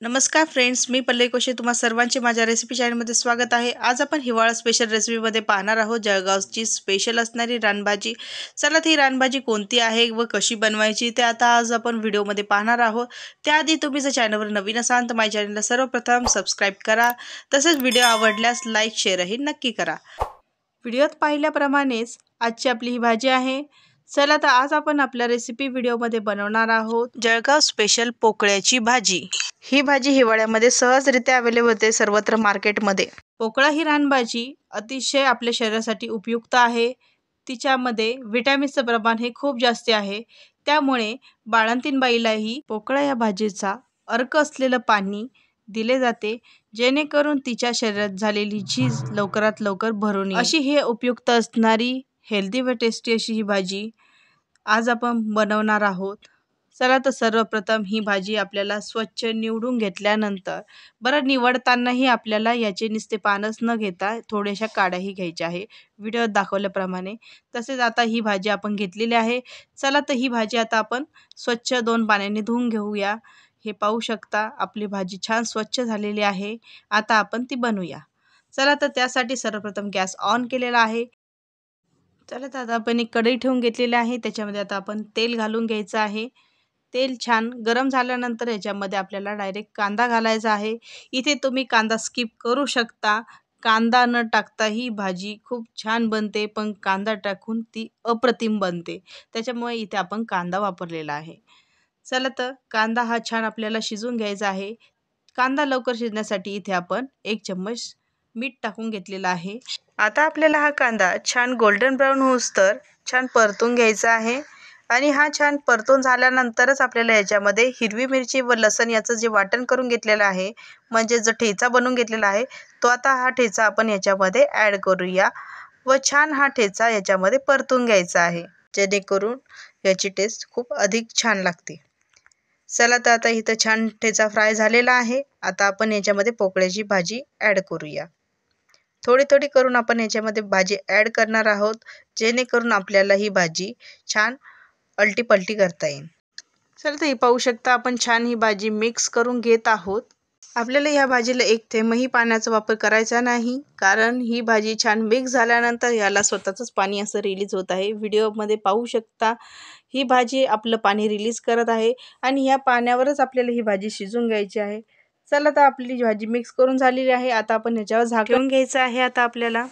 नमस्कार फ्रेंड्स, मी पल्लवी कोशे तुम्हा सर्वांचे माझ्या रेसिपी चॅनलमध्ये स्वागत आहे। आज आपण हिवाळा स्पेशल रेसिपीमध्ये पाहणार आहोत जळगावची स्पेशल असणारी रानभाजी। चला ती रानभाजी कोणती आहे व कशी बनवायची ते आता आज आपण व्हिडिओमध्ये पाहणार आहोत। त्याआधी तुम्ही जर चॅनलवर नवीन असाल तर माझ्या चॅनलला सर्वप्रथम सबस्क्राइब करा, तसेच व्हिडिओ आवडल्यास लाईक शेअरही नक्की करा। व्हिडिओत पाहिल्याप्रमाणेच आजची आपली ही भाजी आहे। चला तर आज आपण आपल्या रेसिपी व्हिडिओमध्ये बनवणार आहोत जळगाव स्पेशल पोकळ्याची भाजी। ही भाजी हिवाळ्यामध्ये सहजरित्या अवेलेबल होते सर्वत्र मार्केटमध्ये। पोकळा ही रानभाजी अतिशय आपल्या शरीरासाठी उपयुक्त आहे। तिच्यामध्ये विटॅमिन्सचं प्रमाण हे खूप जास्त आहे, त्यामुळे बाळंतीण बाईलाही पोकळा या भाजीचा अर्क असलेलं पाणी दिले जाते, जेणेकरून तिच्या शरीरात झालेली झीज लवकरात लवकर भरून येईल। अशी ही उपयुक्त असणारी हेल्दी व टेस्टी अशी ही भाजी आज आपण बनवणार आहोत। चला तर सर्वप्रथम ही भाजी आपल्याला स्वच्छ निवडून घेतल्यानंतर निवडतानाही आपल्याला याचे नुसते पानच न घेता थोड्याशा काड्याही घ्यायच्या आहे व्हिडिओत दाखवल्याप्रमाणे। तसेच आता ही भाजी आपण घेतलेली आहे। चला तर ही भाजी आता आपण स्वच्छ 2 पाण्याने धुवून घेऊया। हे पाहू शकता आपली भाजी छान स्वच्छ झालेली आहे। आता आपण ती बनवूया। चला तर त्यासाठी सर्वप्रथम गॅस ऑन केलेला आहे। चला तर आता आपण एक कढई ठेवून घेतलेली आहे, त्याच्यामध्ये आता आपण तेल घालून घ्यायचं आहे। तेल छान गरम झाल्यानंतर याच्यामध्ये आपल्याला डायरेक्ट कांदा घालायचा आहे। इथे तुम्ही कांदा स्किप करू शकता, कांदा न टाकता ही भाजी खूप छान बनते, पण कांदा टाकून ती अप्रतिम बनते, त्याच्यामुळे इथे आपण कांदा वापरलेला आहे। चला तर कांदा हा छान आपल्याला शिजवून घ्यायचा आहे। कांदा लवकर शिजण्यासाठी इथे आपण 1 चम्मच मीठ टाकून घेतलेला आहे। आता आपल्याला हा कांदा छान गोल्डन ब्राऊन होऊस्तर छान परतून घ्यायचा आहे आणि हा छान परतून झाल्यानंतरच आपल्याला याच्यामध्ये हिरवी मिरची व लसण याचं जे वाटण करून घेतलेलं आहे, म्हणजे जो ठेचा बनवून घेतलेला आहे, तो आता हा ठेचा आपण याच्यामध्ये ॲड करूया व छान हा ठेचा याच्यामध्ये परतून घ्यायचा आहे, जेणेकरून याची टेस्ट खूप अधिक छान लागते। चला तर आता इथं छान ठेचा फ्राय झालेला आहे। आता आपण याच्यामध्ये पोकळ्याची भाजी ॲड करूया। थोडी थोडी करून आपण याच्यामध्ये भाजी ॲड करणार आहोत, जेणेकरून आपल्याला ही भाजी छान अलटी-पलटी करता येईल। चला तर हे पाहू शकता आपण छान ही भाजी मिक्स करून घेत आहोत। आपल्याला ह्या भाजीला 1 थेंबही पाण्याचा वापर करायचा नाही, कारण ही भाजी छान मिक्स झाल्यानंतर याला स्वतःच पाणी असं रिलीज होत आहे। व्हिडिओमध्ये पाहू शकता ही भाजी आपलं पाणी रिलीज करत आहे आणि या पाण्यावरच आपल्याला ही भाजी शिजवून घ्यायची आहे। चला तर आपली भाजी मिक्स करून झालेली आहे। आता आपण याच्यावर झाकून घ्यायचं आहे आता आपल्याला।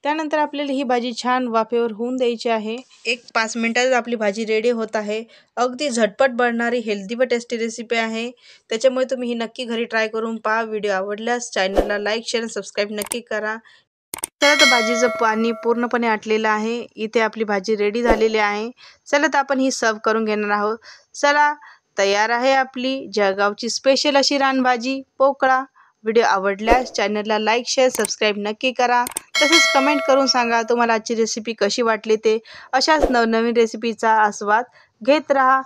त्यानंतर आपल्याला ही भाजी छान वाफेवर होऊन द्यायची आहे। 1-5 मिनिटात आपली भाजी रेडी होत आहे। अगदी झटपट बनणारी हेल्दी व टेस्टी रेसिपी आहे, त्याच्यामुळे तुम्ही ही नक्की घरी ट्राय करून पहा। व्हिडिओ आवडल्यास चॅनलला लाईक शेअर सबस्क्राइब नक्की करा। चला तर भाजीचं पाणी पूर्णपणे आटलेलं आहे। इथे आपली भाजी रेडी झालेली आहे। चला तर आपण ही सर्व करून घेणार आहोत। चला तयार आहे आपली जळगावची स्पेशल अशी रानभाजी पोकळा। व्हिडिओ आवडल्यास चॅनलला लाईक शेअर सबस्क्राइब नक्की करा, तसेच कमेंट करून सांगा तुम्हाला आजची रेसिपी कशी वाटली ते। अशाच नवनवीन रेसिपीचा आस्वाद घेत राहा।